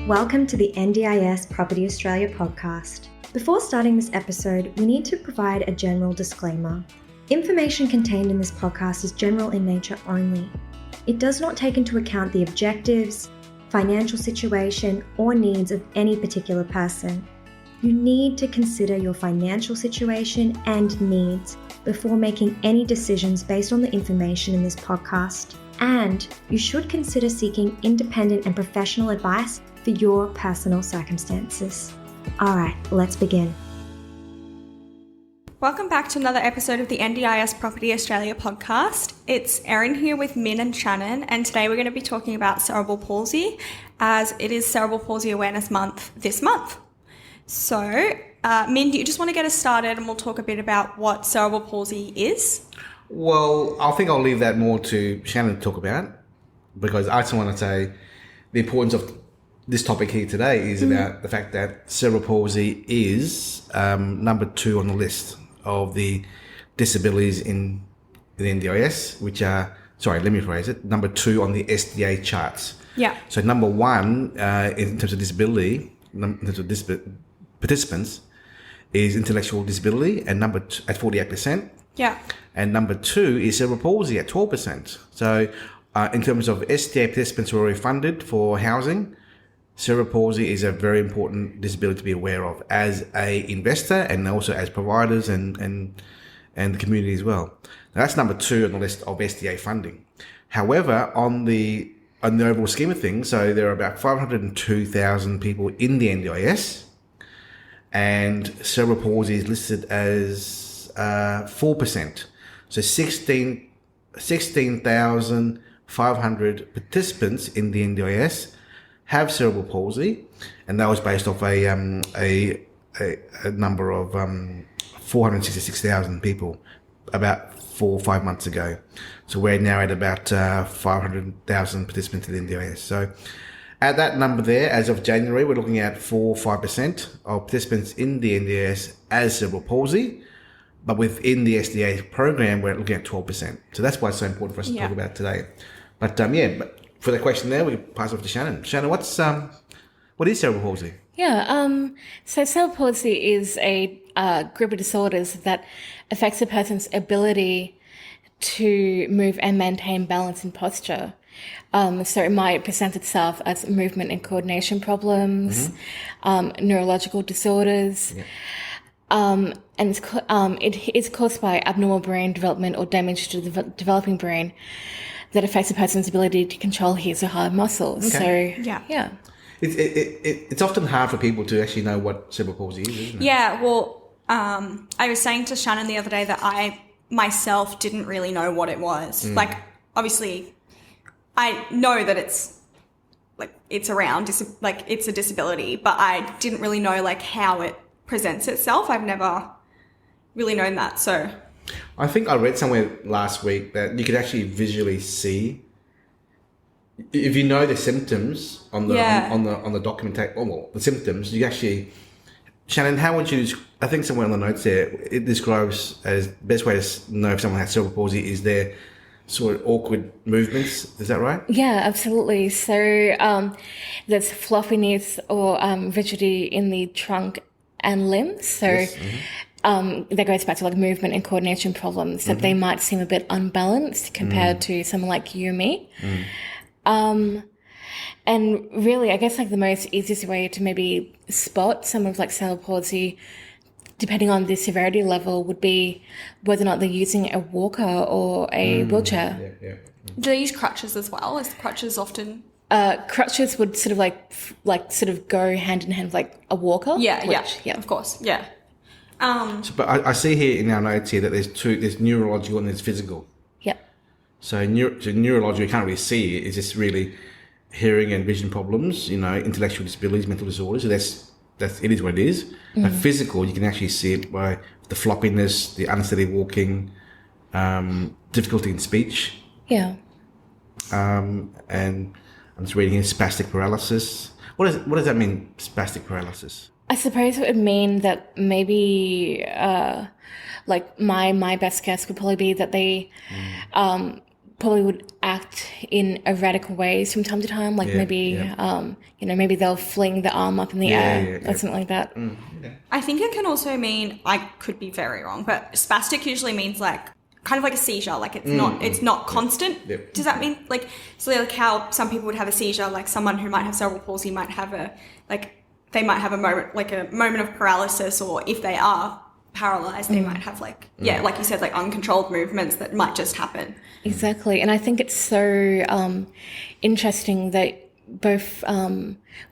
Welcome to the NDIS Property Australia podcast. Before starting this episode, we need to provide a general disclaimer. Information contained in this podcast is general in nature only. It does not take into account the objectives, financial situation, or needs of any particular person. You need to consider your financial situation and needs before making any decisions based on the information in this podcast. And you should consider seeking independent and professional advice for your personal circumstances. All right, let's begin. Welcome back to another episode of the NDIS Property Australia podcast. It's Eryn here with Min and Shannon, and today we're going to be talking about cerebral palsy, as it is Cerebral Palsy Awareness Month this month. So, Min, do you just want to get us started and we'll talk a bit about what cerebral palsy is? Well, I think I'll leave that more to Shannon to talk about, because I just want to say the importance of this topic here today is about the fact that cerebral palsy is number 2 on the list of the disabilities in the NDIS, which are, let me rephrase it, number 2 on the SDA charts. Yeah. So number 1 in terms of disability, in terms of participants, is intellectual disability, and number 2 at 48%. Yeah. And number 2 is cerebral palsy at 12%. So in terms of SDA participants who are already funded for housing, cerebral palsy is a very important disability to be aware of as a investor and also as providers and the community as well. Now, that's number 2 on the list of SDA funding. However, on the overall scheme of things, so there are about 502,000 people in the NDIS, and cerebral palsy is listed as 4%. So 16,500 participants in the NDIS have cerebral palsy, and that was based off a number of 466,000 people about 4 or 5 months ago. So we're now at about 500,000 participants in the NDIS. So at that number there, as of January, we're looking at 4 or 5% of participants in the NDIS as cerebral palsy, but within the SDA program, we're looking at 12%. So that's why it's so important for us to talk about today. But but for the question there, we can pass off to Shannon. Shannon, what is cerebral palsy? So cerebral palsy is a group of disorders that affects a person's ability to move and maintain balance and posture. So it might present itself as movement and coordination problems, neurological disorders, and it is caused by abnormal brain development or damage to the developing brain that affects a person's ability to control his or her muscles. Okay. So, yeah. It's often hard for people to actually know what cerebral palsy is, isn't it? Yeah, well, I was saying to Shannon the other day that I myself didn't really know what it was. Like, obviously, I know that it's around, it's a disability, but I didn't really know how it presents itself. I've never really known that, so. I think I read somewhere last week that you could actually visually see if you know the symptoms on the documentation, the symptoms. You actually, Shannon, how would you? I think somewhere on the notes there it describes as best way to know if someone has cerebral palsy is their sort of awkward movements. Is that right? Yeah, absolutely. So there's floppiness or rigidity in the trunk and limbs. So. Yes. That goes back to movement and coordination problems, that they might seem a bit unbalanced compared to someone like you or me. And really, I guess the most easiest way to maybe spot someone with cerebral palsy, depending on the severity level, would be whether or not they're using a walker or a wheelchair. Yeah. Do they use crutches as well? Is crutches often? Crutches would sort of go hand in hand with a walker. Yeah, of course, yeah. But I see here in our notes here that there's neurological and there's physical. Yeah. So neurological, you can't really see it. It's just really hearing and vision problems, intellectual disabilities, mental disorders. So it is what it is. But physical, you can actually see it by the floppiness, the unsteady walking, difficulty in speech. Yeah. And I'm just reading here, spastic paralysis. What does that mean, spastic paralysis? I suppose it would mean that maybe, my best guess would probably be that they probably would act in erratic ways from time to time, like maybe they'll fling the arm up in the air or something like that. I think it can also mean, I could be very wrong, but spastic usually means like kind of like a seizure, like it's not constant. Does that mean like, so like how some people would have a seizure, like someone who might have cerebral palsy might have they might have a moment of paralysis, or if they are paralyzed, they might have like you said, like uncontrolled movements that might just happen. Exactly. And I think it's so interesting that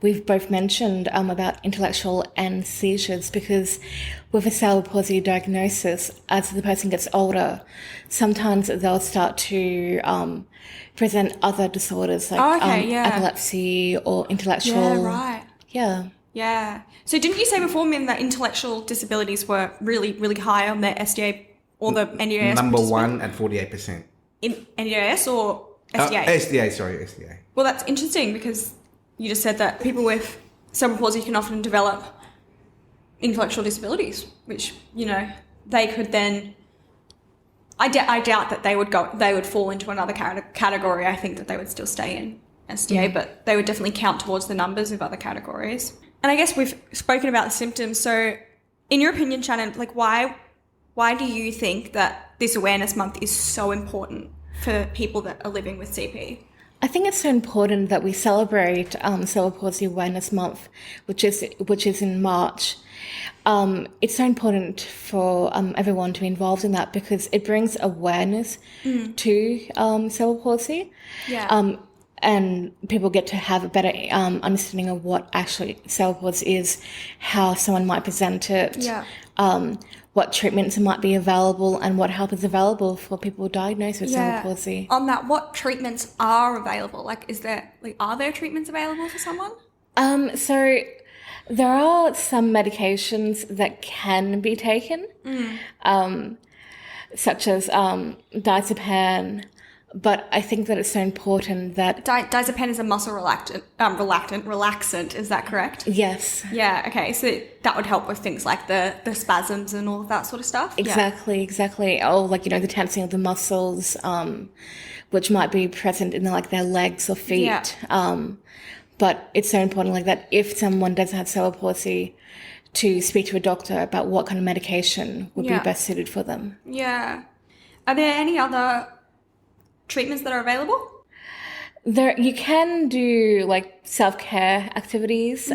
we've both mentioned about intellectual and seizures, because with a cerebral palsy diagnosis, as the person gets older, sometimes they'll start to present other disorders like epilepsy or intellectual. Yeah. So didn't you say before, Mim, that intellectual disabilities were really, really high on the SDA or the NDIS? Number one at 48%. In NDIS or SDA? SDA. Well, that's interesting, because you just said that people with cerebral palsy can often develop intellectual disabilities, which, they could then... I doubt that they would fall into another category. I think that they would still stay in SDA, but they would definitely count towards the numbers of other categories. And I guess we've spoken about the symptoms. So in your opinion, Shannon, like why do you think that this awareness month is so important for people that are living with CP? I think it's so important that we celebrate Cerebral Palsy Awareness Month, which is in March. It's so important for everyone to be involved in that, because it brings awareness to cerebral palsy. And people get to have a better understanding of what actually cerebral palsy is, how someone might present it, what treatments might be available, and what help is available for people diagnosed with cerebral palsy. On that, what treatments are available? Like, are there treatments available for someone? So there are some medications that can be taken, such as diazepam. But I think that it's so important that... Diazepam is a muscle relaxant, is that correct? Yes. Yeah, okay. So that would help with things like the spasms and all of that sort of stuff? Exactly. Oh, like, the tensing of the muscles, which might be present in their legs or feet. But it's so important like that if someone does have cerebral palsy, to speak to a doctor about what kind of medication would be best suited for them. Yeah. Are there any other treatments that are available? You can do self-care activities,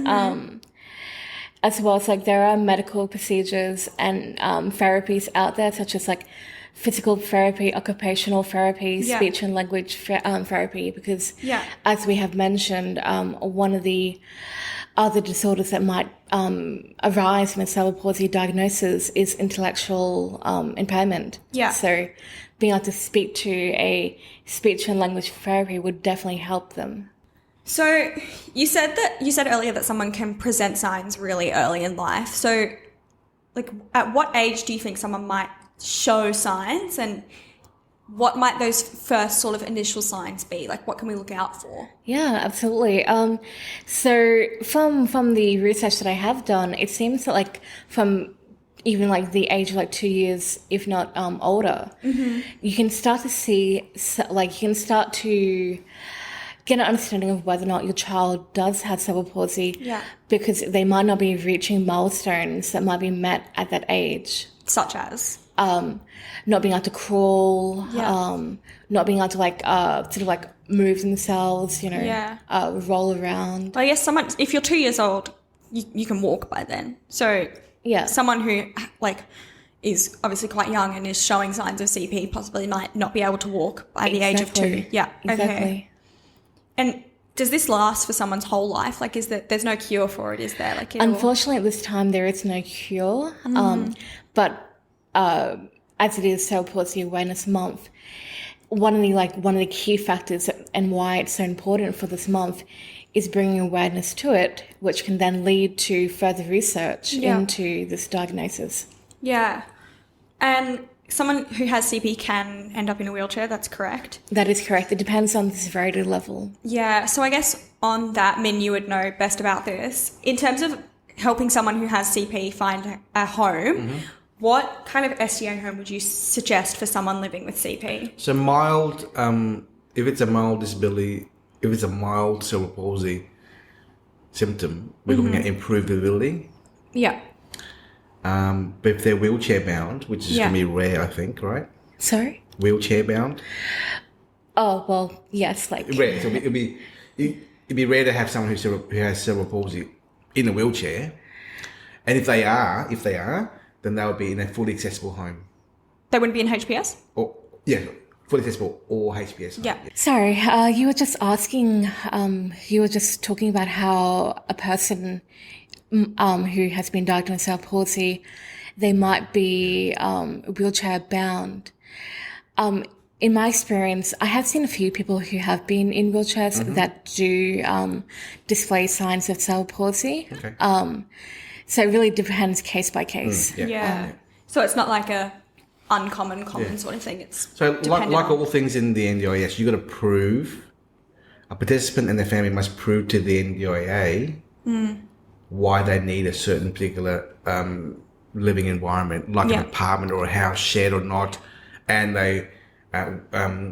as well as there are medical procedures and therapies out there, such as physical therapy, occupational therapy, speech and language therapy, because as we have mentioned, one of the other disorders that might arise from a cerebral palsy diagnosis is intellectual impairment. So being able to speak to a speech and language therapy would definitely help them. So you said earlier that someone can present signs really early in life. So at what age do you think someone might show signs, and what might those first sort of initial signs be? What can we look out for? Yeah, absolutely. So from the research that I have done, it seems that from even the age of 2 years, if not older, you can start to see, you can start to get an understanding of whether or not your child does have cerebral palsy, because they might not be reaching milestones that might be met at that age. Such as? Not being able to crawl, not being able to move themselves, roll around. Well, I guess if you're 2 years old, you can walk by then. So someone who is obviously quite young and is showing signs of CP possibly might not be able to walk by the age of 2. Yeah, exactly. Okay. And does this last for someone's whole life? There's no cure for it, is there? Unfortunately, at this time there is no cure. But as it is Cerebral Palsy Awareness Month, one of the key factors and why it's so important for this month is bringing awareness to it, which can then lead to further research into this diagnosis. Yeah. And someone who has CP can end up in a wheelchair, that's correct? That is correct. It depends on the severity level. Yeah. So I guess on that, Min, you would know best about this. In terms of helping someone who has CP find a home, what kind of SDA home would you suggest for someone living with CP? So mild, if it's a mild disability, if it's a mild cerebral palsy symptom, we're looking at improved ability. Yeah. But if they're wheelchair bound, which is going to be rare, I think, right? Sorry? Wheelchair bound? Oh, well, yes, like... Rare. So it'd be rare to have someone who has cerebral palsy in a wheelchair. And if they are, then they would be in a fully accessible home. They wouldn't be in HPS? Or, yeah, fully accessible or HPS. Yeah. Sorry, you were just asking, you were just talking about how a person who has been diagnosed with cerebral palsy, they might be wheelchair bound. In my experience, I have seen a few people who have been in wheelchairs that do display signs of cerebral palsy. Okay. So it really depends case by case. Yeah. So it's not like a common sort of thing. It's so like all things in the NDIS, you got to prove, a participant and their family must prove to the NDIA why they need a certain particular living environment, like an apartment or a house, shared or not, and a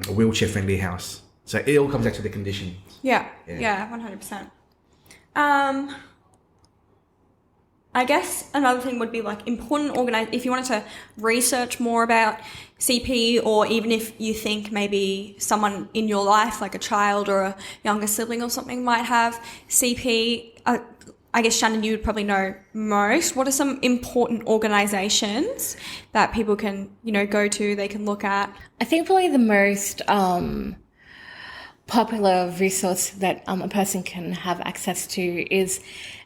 wheelchair-friendly house. So it all comes back to the condition. Yeah, 100%. I guess another thing would be like important if you wanted to research more about CP, or even if you think maybe someone in your life, like a child or a younger sibling or something, might have CP. I guess, Shannon, you would probably know most. What are some important organisations that people can, go to, they can look at? I think probably the most popular resource that a person can have access to is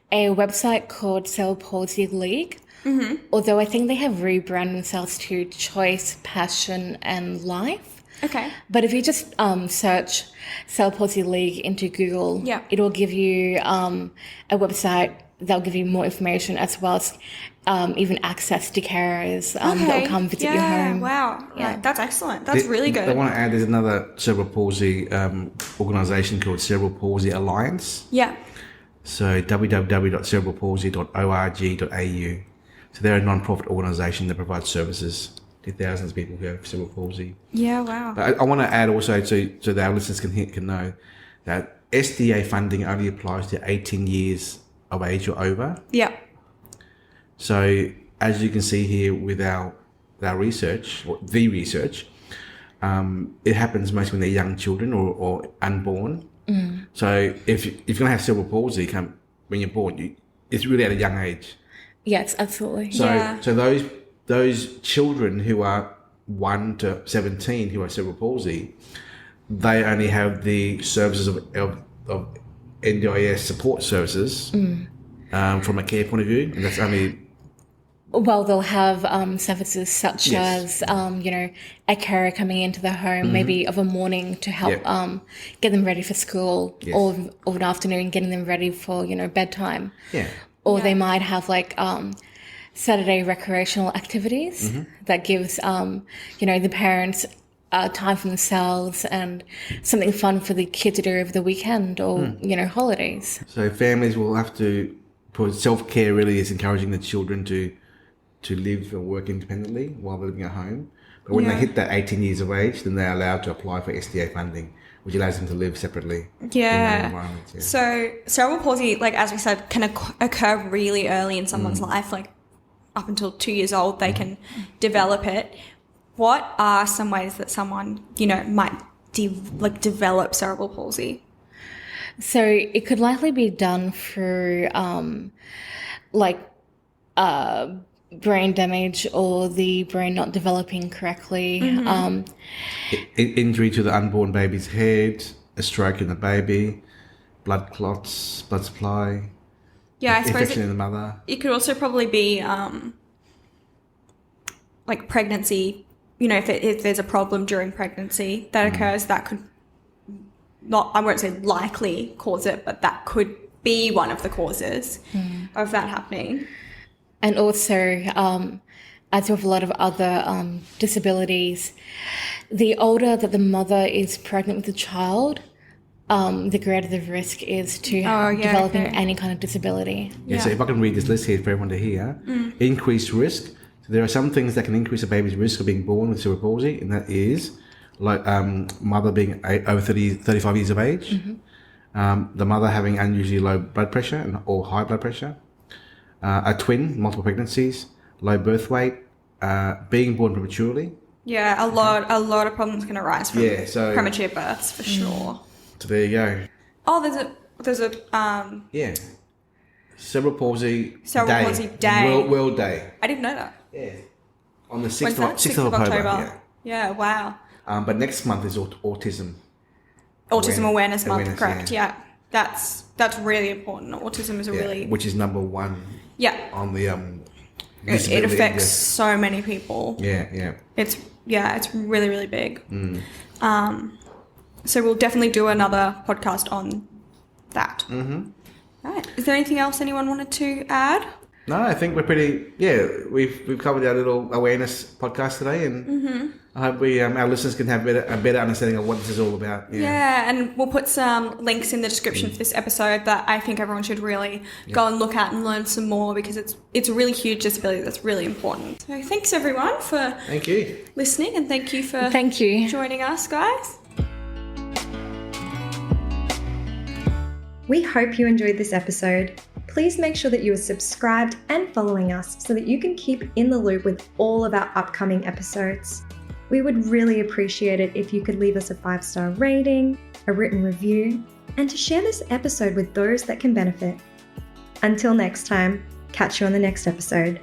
a website called Cerebral Palsy League. Although I think they have rebranded themselves to Choice, Passion and Life. Okay. But if you just search Cerebral Palsy League into Google, it will give you a website that'll give you more information, as well as even access to carers that will come visit your home. Wow. Yeah, that's excellent. That's really good. I want to add, there's another cerebral palsy organisation called Cerebral Palsy Alliance. Yeah. So www.cerebralpalsy.org.au. So they're a non-profit organisation that provides services to thousands of people who have cerebral palsy. Yeah, wow. But I want to add also, so that our listeners can know, that SDA funding only applies to 18 years of age or over. Yeah. So as you can see here with our research, or the research, it happens mostly when they're young children or unborn. So if you're going to have cerebral palsy when you're born, it's really at a young age. Yes, absolutely. So those children who are 1 to 17 who have cerebral palsy, they only have the services of NDIS support services from a care point of view, and that's only. Well, they'll have services such as, a carer coming into the home, maybe of a morning to help get them ready for school, or an afternoon getting them ready for, bedtime. Yeah. Or they might have Saturday recreational activities that gives, the parents time for themselves and something fun for the kids to do over the weekend or, holidays. So families will have to put self-care really is encouraging the children to live and work independently while they're living at home. But when they hit that 18 years of age, then they're allowed to apply for SDA funding, which allows them to live separately in their environment. Yeah. So cerebral palsy, as we said, can occur really early in someone's life, up until 2 years old, they can develop it. What are some ways that someone, might develop cerebral palsy? So it could likely be done through brain damage or the brain not developing correctly. Injury to the unborn baby's head, a stroke in the baby, blood clots, blood supply. Yeah, I suppose infection in the mother. It could also probably be pregnancy. If there's a problem during pregnancy that occurs, that could not, I won't say likely cause it, but that could be one of the causes of that happening. And also, as with a lot of other disabilities, the older that the mother is pregnant with the child, the greater the risk is to developing any kind of disability. So if I can read this list here for everyone to hear. Increased risk. So there are some things that can increase a baby's risk of being born with cerebral palsy, and that is like mother being over 35 years of age, the mother having unusually low blood pressure or high blood pressure, a twin, multiple pregnancies, low birth weight, being born prematurely. Yeah, a lot of problems can arise from premature births for sure. So there you go. Oh, there's a Cerebral Palsy Day. World Day. I didn't know that. Yeah. On the 6th When's of that? October. Yeah, wow. But next month is Autism Awareness Month, Awareness, correct. Yeah. That's really important. Autism is which is number one on the it affects so many people. Yeah. It's really, really big. So we'll definitely do another podcast on that. Right. Is there anything else anyone wanted to add? No, I think we're pretty. We've covered our little awareness podcast today, and I hope our listeners can have a better understanding of what this is all about. Yeah, and we'll put some links in the description for this episode that I think everyone should really go and look at and learn some more, because it's a really huge disability that's really important. So thanks everyone for listening, and thank you for joining us, guys. We hope you enjoyed this episode. Please make sure that you are subscribed and following us so that you can keep in the loop with all of our upcoming episodes. We would really appreciate it if you could leave us a 5-star rating, a written review, and to share this episode with those that can benefit. Until next time, catch you on the next episode.